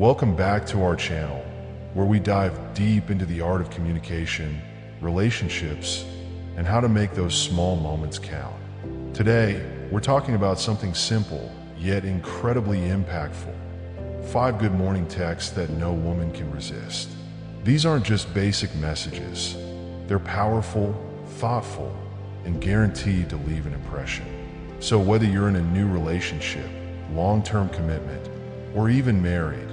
Welcome back to our channel, where we dive deep into the art of communication, relationships, and how to make those small moments count. Today, we're talking about something simple, yet incredibly impactful. 5 good morning texts that no woman can resist. These aren't just basic messages. They're powerful, thoughtful, and guaranteed to leave an impression. So whether you're in a new relationship, long-term commitment, or even married,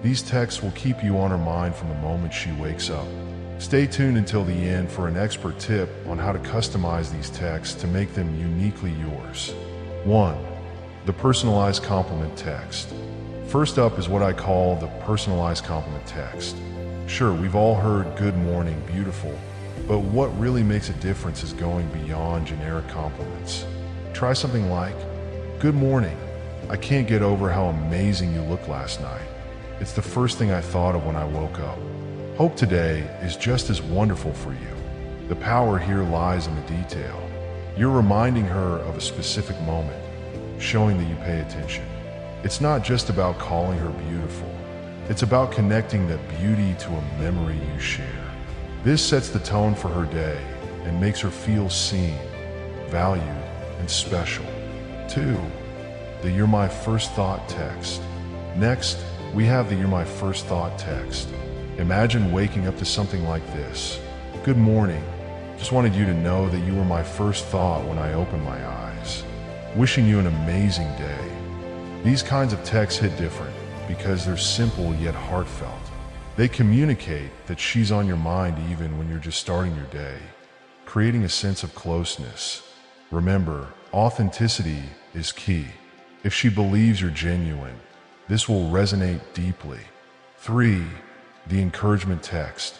these texts will keep you on her mind from the moment she wakes up. Stay tuned until the end for an expert tip on how to customize these texts to make them uniquely yours. 1. The personalized compliment text. First up is what I call the personalized compliment text. Sure, we've all heard "good morning, beautiful," but what really makes a difference is going beyond generic compliments. Try something like, "Good morning. I can't get over how amazing you looked last night. It's the first thing I thought of when I woke up. Hope today is just as wonderful for you." The power here lies in the detail. You're reminding her of a specific moment, showing that you pay attention. It's not just about calling her beautiful. It's about connecting that beauty to a memory you share. This sets the tone for her day and makes her feel seen, valued, and special. 2. The "You're my first thought" text. Next, we have the "You're my first thought" text. Imagine waking up to something like this. "Good morning. Just wanted you to know that you were my first thought when I opened my eyes. Wishing you an amazing day." These kinds of texts hit different because they're simple yet heartfelt. They communicate that she's on your mind even when you're just starting your day, creating a sense of closeness. Remember, authenticity is key. If she believes you're genuine, this will resonate deeply. 3. The encouragement text.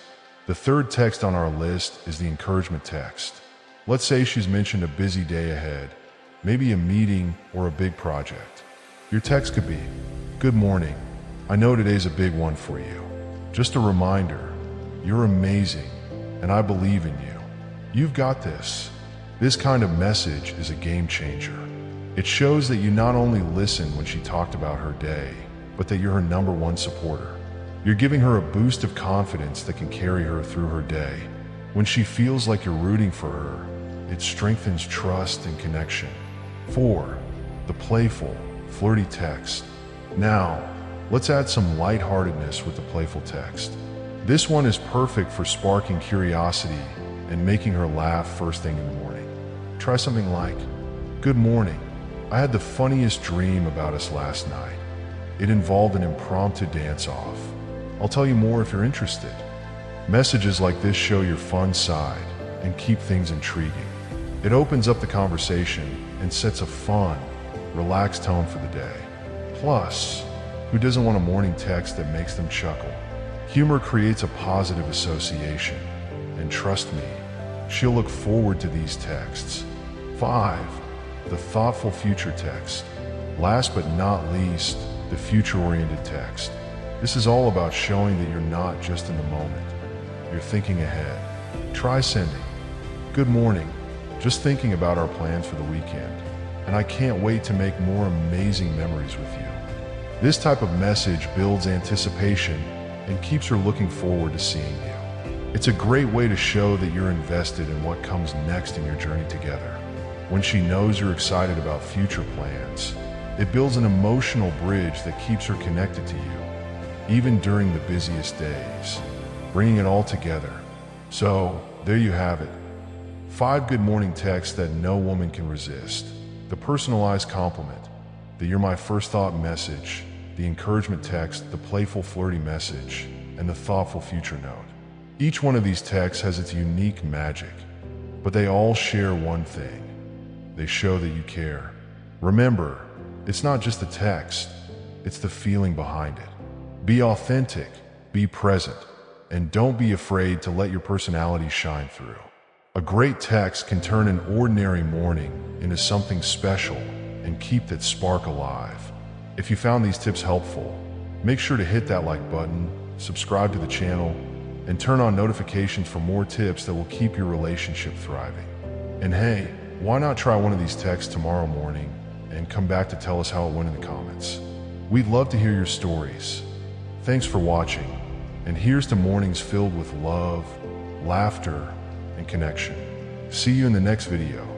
The third text on our list is the encouragement text. Let's say she's mentioned a busy day ahead, maybe a meeting or a big project. Your text could be, "Good morning. I know today's a big one for you. Just a reminder, you're amazing, and I believe in you. You've got this." This kind of message is a game changer. It shows that you not only listened when she talked about her day, but that you're her number one supporter. You're giving her a boost of confidence that can carry her through her day. When she feels like you're rooting for her, it strengthens trust and connection. 4. The playful, flirty text. Now, let's add some lightheartedness with the playful text. This one is perfect for sparking curiosity and making her laugh first thing in the morning. Try something like, "Good morning. I had the funniest dream about us last night. It involved an impromptu dance-off. I'll tell you more if you're interested." Messages like this show your fun side and keep things intriguing. It opens up the conversation and sets a fun, relaxed tone for the day. Plus, who doesn't want a morning text that makes them chuckle? Humor creates a positive association, and trust me, she'll look forward to these texts. 5. The thoughtful future text. Last but not least, the future-oriented text. This is all about showing that you're not just in the moment. You're thinking ahead. Try sending, "Good morning. Just thinking about our plans for the weekend, and I can't wait to make more amazing memories with you." This type of message builds anticipation and keeps her looking forward to seeing you. It's a great way to show that you're invested in what comes next in your journey together. When she knows you're excited about future plans, it builds an emotional bridge that keeps her connected to you, even during the busiest days, bringing it all together. So, there you have it. 5 good morning texts that no woman can resist. The personalized compliment, the "You're my first thought" message, the encouragement text, the playful flirty message, and the thoughtful future note. Each one of these texts has its unique magic, but they all share one thing. They show that you care. Remember, it's not just the text, it's the feeling behind it. Be authentic, be present, and don't be afraid to let your personality shine through. A great text can turn an ordinary morning into something special and keep that spark alive. If you found these tips helpful, make sure to hit that like button, subscribe to the channel, and turn on notifications for more tips that will keep your relationship thriving. And hey, why not try one of these texts tomorrow morning and come back to tell us how it went in the comments? We'd love to hear your stories. Thanks for watching, and here's to mornings filled with love, laughter, and connection. See you in the next video.